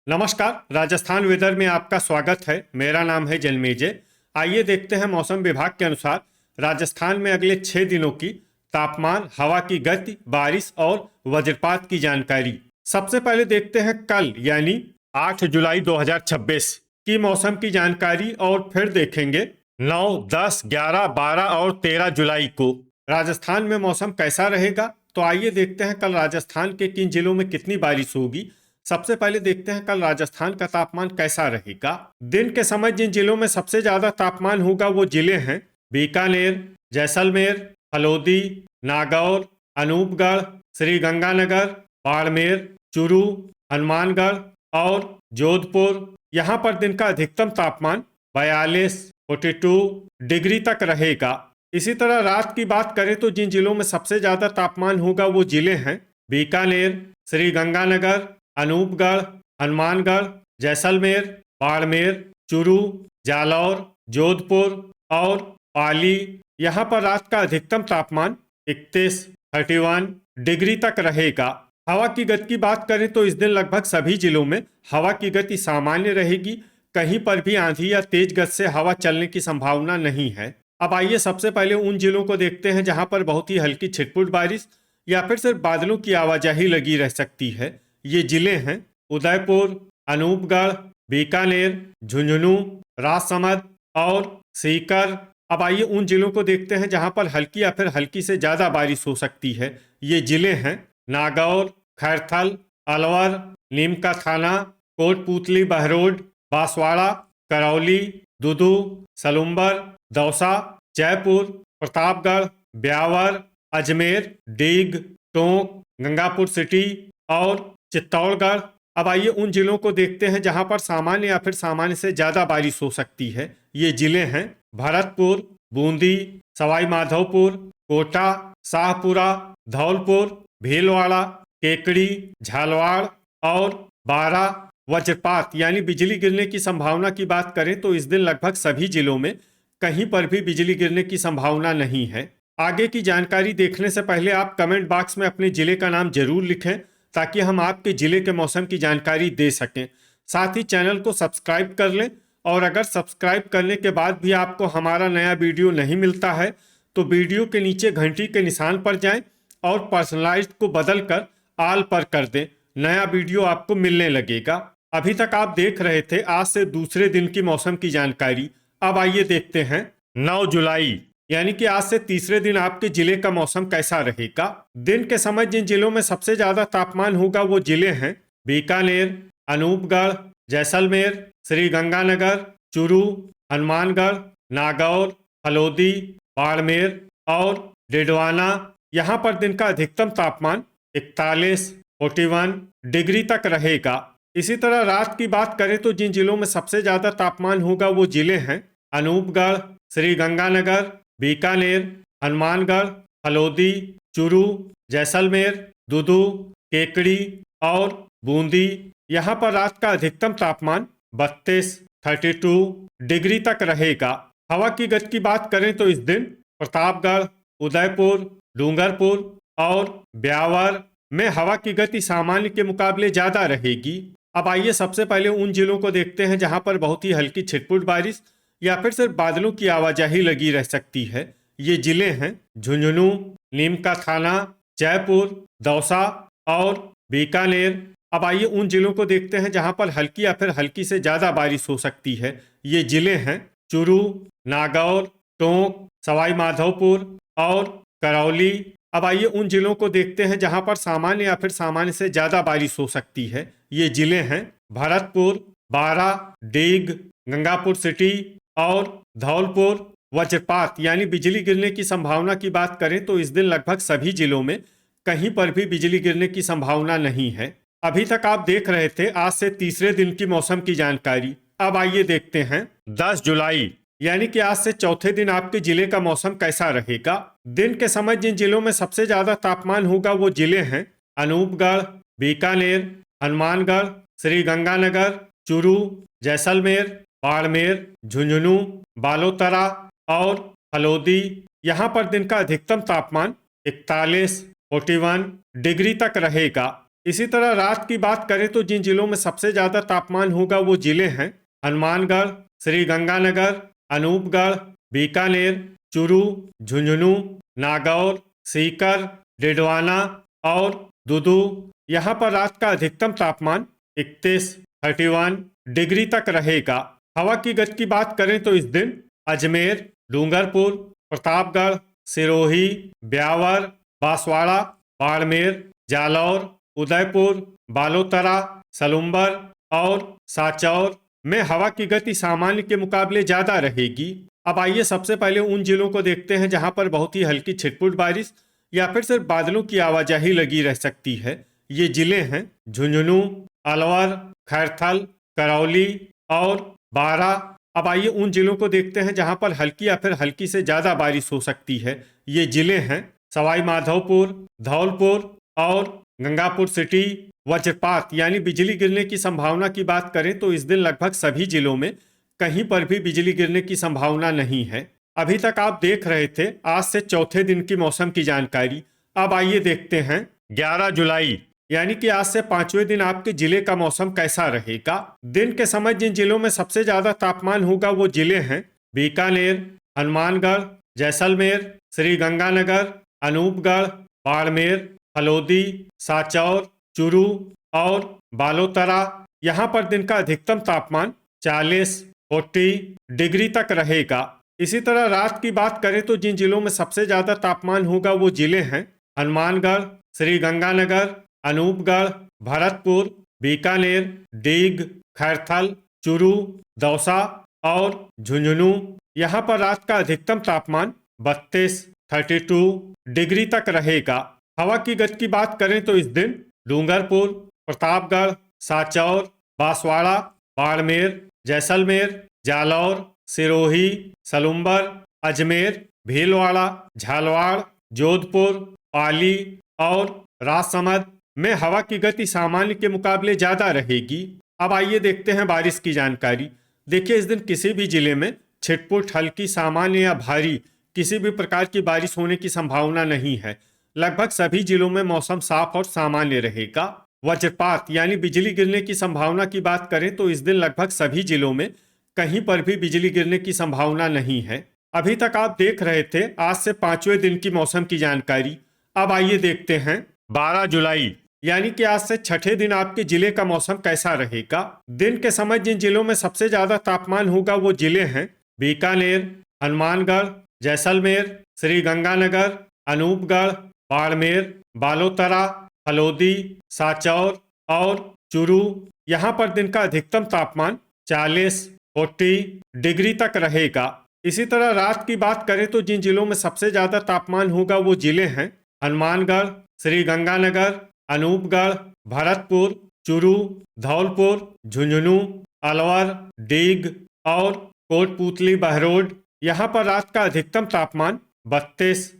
नमस्कार। राजस्थान वेदर में आपका स्वागत है। मेरा नाम है जन्मेजय। आइए देखते हैं मौसम विभाग के अनुसार राजस्थान में अगले 6 दिनों की तापमान, हवा की गति, बारिश और वज्रपात की जानकारी। सबसे पहले देखते हैं कल यानी 8 जुलाई 2026 की मौसम की जानकारी और फिर देखेंगे 9, 10, 11, 12 और 13 जुलाई को राजस्थान में मौसम कैसा रहेगा। तो आइए देखते हैं कल राजस्थान के किन जिलों में कितनी बारिश होगी। सबसे पहले देखते हैं कल राजस्थान का तापमान कैसा रहेगा। दिन के समय जिन जिलों में सबसे ज्यादा तापमान होगा वो जिले हैं बीकानेर, जैसलमेर, हल्द्वानी, नागौर, अनूपगढ़, श्रीगंगानगर, बाड़मेर, चूरू, हनुमानगढ़ और जोधपुर। यहाँ पर दिन का अधिकतम तापमान 42 डिग्री तक रहेगा। इसी तरह रात की बात करें तो जिन जिलों में सबसे ज्यादा तापमान होगा वो जिले हैं बीकानेर, श्रीगंगानगर, अनूपगढ़, हनुमानगढ़, जैसलमेर, बाड़मेर, चूरू, जालौर, जोधपुर और पाली। यहाँ पर रात का अधिकतम तापमान 31 डिग्री तक रहेगा। हवा की गति की बात करें तो इस दिन लगभग सभी जिलों में हवा की गति सामान्य रहेगी। कहीं पर भी आंधी या तेज गति से हवा चलने की संभावना नहीं है। अब आइए सबसे पहले उन जिलों को देखते हैं जहां पर बहुत ही हल्की छिटपुट बारिश या फिर सिर्फ बादलों की आवाजाही लगी रह सकती है। ये जिले हैं उदयपुर, अनूपगढ़, बीकानेर, झुंझुनू, राजसमंद और सीकर। अब आइए उन जिलों को देखते हैं जहां पर हल्की या फिर हल्की से ज्यादा बारिश हो सकती है। ये जिले हैं नागौर, खैरथल, अलवर, नीमका थाना, कोटपूतली, बहरोड, बांसवाड़ा, करौली, दुदू, सलुम्बर, दौसा, जयपुर, प्रतापगढ़, ब्यावर, अजमेर, डीग, टोंक, गंगापुर सिटी और चित्तौड़गढ़। अब आइए उन जिलों को देखते हैं जहां पर सामान्य या फिर सामान्य से ज्यादा बारिश हो सकती है। ये जिले हैं भरतपुर, बूंदी, सवाई माधोपुर, कोटा, शाहपुरा, धौलपुर, भीलवाड़ा, केकड़ी, झालवाड़ और बारा। वज्रपात यानी बिजली गिरने की संभावना की बात करें तो इस दिन लगभग सभी जिलों में कहीं पर भी बिजली गिरने की संभावना नहीं है। आगे की जानकारी देखने से पहले आप कमेंट बॉक्स में अपने जिले का नाम जरूर लिखें ताकि हम आपके जिले के मौसम की जानकारी दे सकें। साथ ही चैनल को सब्सक्राइब कर लें और अगर सब्सक्राइब करने के बाद भी आपको हमारा नया वीडियो नहीं मिलता है तो वीडियो के नीचे घंटी के निशान पर जाएं और पर्सनलाइज्ड को बदलकर ऑल पर कर दें। नया वीडियो आपको मिलने लगेगा। अभी तक आप देख रहे थे आज से दूसरे दिन की मौसम की जानकारी। अब आइए देखते हैं 9 जुलाई यानी कि आज से तीसरे दिन आपके जिले का मौसम कैसा रहेगा। दिन के समय जिन जिलों में सबसे ज्यादा तापमान होगा वो जिले हैं बीकानेर, अनूपगढ़, जैसलमेर, श्रीगंगानगर, चूरू, हनुमानगढ़, नागौर, हल्द्वानी, बाड़मेर और डिडवाना। यहाँ पर दिन का अधिकतम तापमान 41 डिग्री तक रहेगा। इसी तरह रात की बात करें तो जिन जिलों में सबसे ज्यादा तापमान होगा वो जिले हैं अनूपगढ़, श्रीगंगानगर, बीकानेर, हनुमानगढ़, हल्द्वानी, चूरू, जैसलमेर, दुदू, केकड़ी और बूंदी। यहाँ पर रात का अधिकतम तापमान 32 डिग्री तक रहेगा। हवा की गति की बात करें तो इस दिन प्रतापगढ़, उदयपुर, डूंगरपुर और ब्यावर में हवा की गति सामान्य के मुकाबले ज्यादा रहेगी। अब आइए सबसे पहले उन जिलों को देखते हैं जहां पर बहुत ही हल्की छिटपुट बारिश या फिर सिर्फ बादलों की आवाजाही लगी रह सकती है। ये जिले हैं झुंझुनू, नीमका थाना, जयपुर, दौसा और बीकानेर। अब आइए उन जिलों को देखते हैं जहां पर हल्की या फिर हल्की से ज्यादा बारिश हो सकती है। ये जिले हैं चूरू, नागौर, टोंक, सवाई माधोपुर और करौली। अब आइए उन जिलों को देखते हैं जहां पर सामान्य या फिर सामान्य से ज्यादा बारिश हो सकती है। ये जिले हैं भरतपुर, बारा, डीग, गंगापुर सिटी और धौलपुर। वज्रपात यानी बिजली गिरने की संभावना की बात करें तो इस दिन लगभग सभी जिलों में कहीं पर भी बिजली गिरने की संभावना नहीं है। अभी तक आप देख रहे थे आज से तीसरे दिन की मौसम की जानकारी। अब आइए देखते हैं 10 जुलाई यानी कि आज से चौथे दिन आपके जिले का मौसम कैसा रहेगा। दिन के समय जिन जिलों में सबसे ज्यादा तापमान होगा वो जिले हैं अनूपगढ़, बीकानेर, हनुमानगढ़, श्रीगंगानगर, चूरू, जैसलमेर, बाड़मेर, झुंझुनू, बालोतरा और हल्द्वानी। यहाँ पर दिन का अधिकतम तापमान 41 डिग्री तक रहेगा। इसी तरह रात की बात करें तो जिन जिलों में सबसे ज्यादा तापमान होगा वो जिले हैं हनुमानगढ़, श्री गंगानगर, अनूपगढ़, बीकानेर, चूरू, झुंझुनू, नागौर, सीकर, डिडवाना और दुदू। यहाँ पर रात का अधिकतम तापमान 31 डिग्री तक रहेगा। हवा की गति की बात करें तो इस दिन अजमेर, डूंगरपुर, प्रतापगढ़, सिरोही, ब्यावर, बांसवाड़ा, बाड़मेर, जालौर, उदयपुर, बालोतरा, सलुम्बर और सांचौर में हवा की गति सामान्य के मुकाबले ज्यादा रहेगी। अब आइए सबसे पहले उन जिलों को देखते हैं जहां पर बहुत ही हल्की छिटपुट बारिश या फिर सिर्फ बादलों की आवाजाही लगी रह सकती है। ये जिले हैं झुंझुनू, अलवर, खैरथल, करौली और बारा। अब आइए उन जिलों को देखते हैं जहां पर हल्की या फिर हल्की से ज्यादा बारिश हो सकती है। ये जिले हैं सवाई माधोपुर, धौलपुर और गंगापुर सिटी। वज्रपात यानी बिजली गिरने की संभावना की बात करें तो इस दिन लगभग सभी जिलों में कहीं पर भी बिजली गिरने की संभावना नहीं है। अभी तक आप देख रहे थे आज से चौथे दिन की मौसम की जानकारी। अब आइए देखते हैं 11 जुलाई यानी कि आज से पांचवें दिन आपके जिले का मौसम कैसा रहेगा। दिन के समय जिन जिलों में सबसे ज्यादा तापमान होगा वो जिले हैं बीकानेर, हनुमानगढ़, जैसलमेर, श्री गंगानगर, अनूपगढ़, बाड़मेर, फलोदी, सांचौर, चूरू और बालोतरा। यहाँ पर दिन का अधिकतम तापमान 40 डिग्री तक रहेगा। इसी तरह रात की बात करें तो जिन जिलों में सबसे ज्यादा तापमान होगा वो जिले हैं हनुमानगढ़, श्री गंगानगर, अनूपगढ़, भरतपुर, बीकानेर, डीग, खैरथल, चूरू, दौसा और झुंझुनू। यहाँ पर रात का अधिकतम तापमान 32 डिग्री तक रहेगा। हवा की गति की बात करें तो इस दिन डूंगरपुर, प्रतापगढ़, सांचौर, बांसवाड़ा, बाड़मेर, जैसलमेर, जालौर, सिरोही, सलुम्बर, अजमेर, भीलवाड़ा, झालवाड़, जोधपुर, पाली और राजसमंद में हवा की गति सामान्य के मुकाबले ज्यादा रहेगी। अब आइए देखते हैं बारिश की जानकारी। देखिए इस दिन किसी भी जिले में छिटपुट, हल्की, सामान्य या भारी किसी भी प्रकार की बारिश होने की संभावना नहीं है। लगभग सभी जिलों में मौसम साफ और सामान्य रहेगा। वज्रपात यानी बिजली गिरने की संभावना की बात करें तो इस दिन लगभग सभी जिलों में कहीं पर भी बिजली गिरने की संभावना नहीं है। अभी तक आप देख रहे थे आज से पांचवें दिन की मौसम की जानकारी। अब आइए देखते हैं 12 जुलाई यानी कि आज से छठे दिन आपके जिले का मौसम कैसा रहेगा। दिन के समय जिन जिलों में सबसे ज्यादा तापमान होगा वो जिले हैं बीकानेर, हनुमानगढ़, जैसलमेर, श्री गंगानगर, अनूपगढ़, बाड़मेर, बालोतरा, फलोदी, सांचौर और चूरू। यहाँ पर दिन का अधिकतम तापमान 40 डिग्री तक रहेगा। इसी तरह रात की बात करें तो जिन जिलों में सबसे ज्यादा तापमान होगा वो जिले हैं हनुमानगढ़, श्री गंगानगर, अनूपगढ़, भरतपुर, चूरू, धौलपुर, झुंझुनू, अलवर, डीग और कोटपूतली बहरोड। यहाँ पर रात का अधिकतम तापमान 32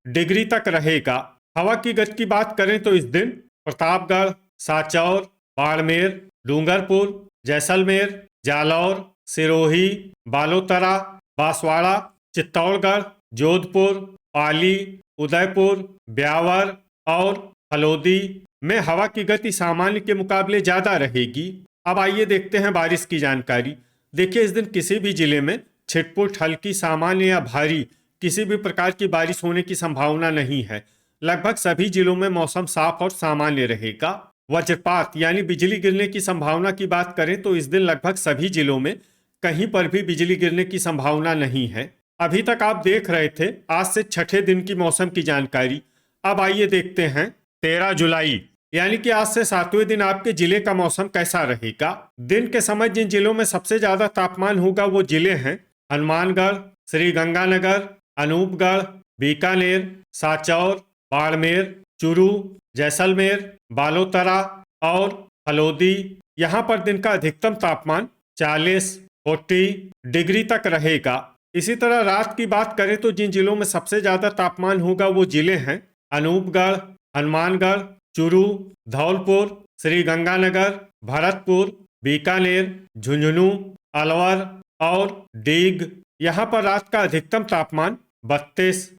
डिग्री तक रहेगा। हवा की गति की बात करें तो इस दिन प्रतापगढ़, सांचौर, बाड़मेर, डूंगरपुर, जैसलमेर, जालौर, सिरोही, बालोतरा, बांसवाड़ा, चित्तौड़गढ़, जोधपुर, पाली, उदयपुर, ब्यावर और फलोदी में हवा की गति सामान्य के मुकाबले ज्यादा रहेगी। अब आइए देखते हैं बारिश की जानकारी। देखिए इस दिन किसी भी जिले में छिटपुट, हल्की, सामान्य या भारी किसी भी प्रकार की बारिश होने की संभावना नहीं है। लगभग सभी जिलों में मौसम साफ और सामान्य रहेगा। वज्रपात यानी बिजली गिरने की संभावना की बात करें तो इस दिन लगभग सभी जिलों में कहीं पर भी बिजली गिरने की संभावना नहीं है। अभी तक आप देख रहे थे आज से छठे दिन की मौसम की जानकारी। अब आइए देखते हैं 13 जुलाई यानी कि आज से सातवें दिन आपके जिले का मौसम कैसा रहेगा। दिन के समय जिन जिलों में सबसे ज्यादा तापमान होगा वो जिले हैं हनुमानगढ़, श्री गंगानगर, अनूपगढ़, बीकानेर, सांचौर, बाड़मेर, चूरू, जैसलमेर, बालोतरा और फलोदी। यहाँ पर दिन का अधिकतम तापमान 40 डिग्री तक रहेगा। इसी तरह रात की बात करें तो जिन जिलों में सबसे ज्यादा तापमान होगा वो जिले हैं अनूपगढ़, हनुमानगढ़, चूरू, धौलपुर, श्री गंगानगर, भरतपुर, बीकानेर, झुंझुनू, अलवर और डीग। यहाँ पर रात का अधिकतम तापमान 32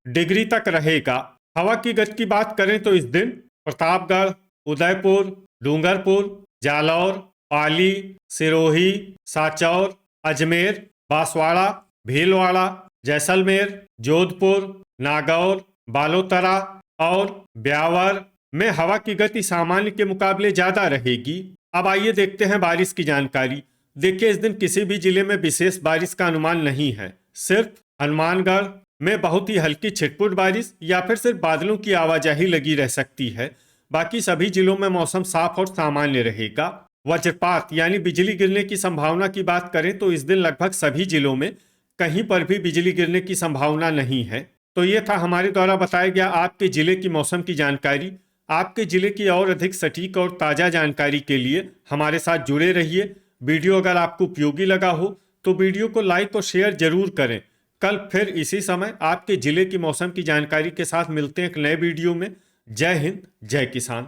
डिग्री तक रहेगा। हवा की गति की बात करें तो इस दिन प्रतापगढ़, उदयपुर, डूंगरपुर, जालौर, पाली, सिरोही, साचौर, अजमेर, बांसवाड़ा, भीलवाड़ा, जैसलमेर, जोधपुर, नागौर, बालोतरा और ब्यावर में हवा की गति सामान्य के मुकाबले ज्यादा रहेगी। अब आइए देखते हैं बारिश की जानकारी। देखिए, इस दिन किसी भी जिले में विशेष बारिश का अनुमान नहीं है। सिर्फ हनुमानगढ़ में बहुत ही हल्की छिटपुट बारिश या फिर सिर्फ बादलों की आवाजाही लगी रह सकती है। बाकी सभी जिलों में मौसम साफ और सामान्य रहेगा। वज्रपात यानी बिजली गिरने की संभावना की बात करें तो इस दिन लगभग सभी जिलों में कहीं पर भी बिजली गिरने की संभावना नहीं है। तो ये था हमारे द्वारा बताया गया आपके जिले की मौसम की जानकारी। आपके जिले की और अधिक सटीक और ताज़ा जानकारी के लिए हमारे साथ जुड़े रहिए। वीडियो अगर आपको उपयोगी लगा हो तो वीडियो को लाइक और शेयर जरूर करें। कल फिर इसी समय आपके जिले की मौसम की जानकारी के साथ मिलते हैं एक नए वीडियो में। जय हिंद, जय किसान।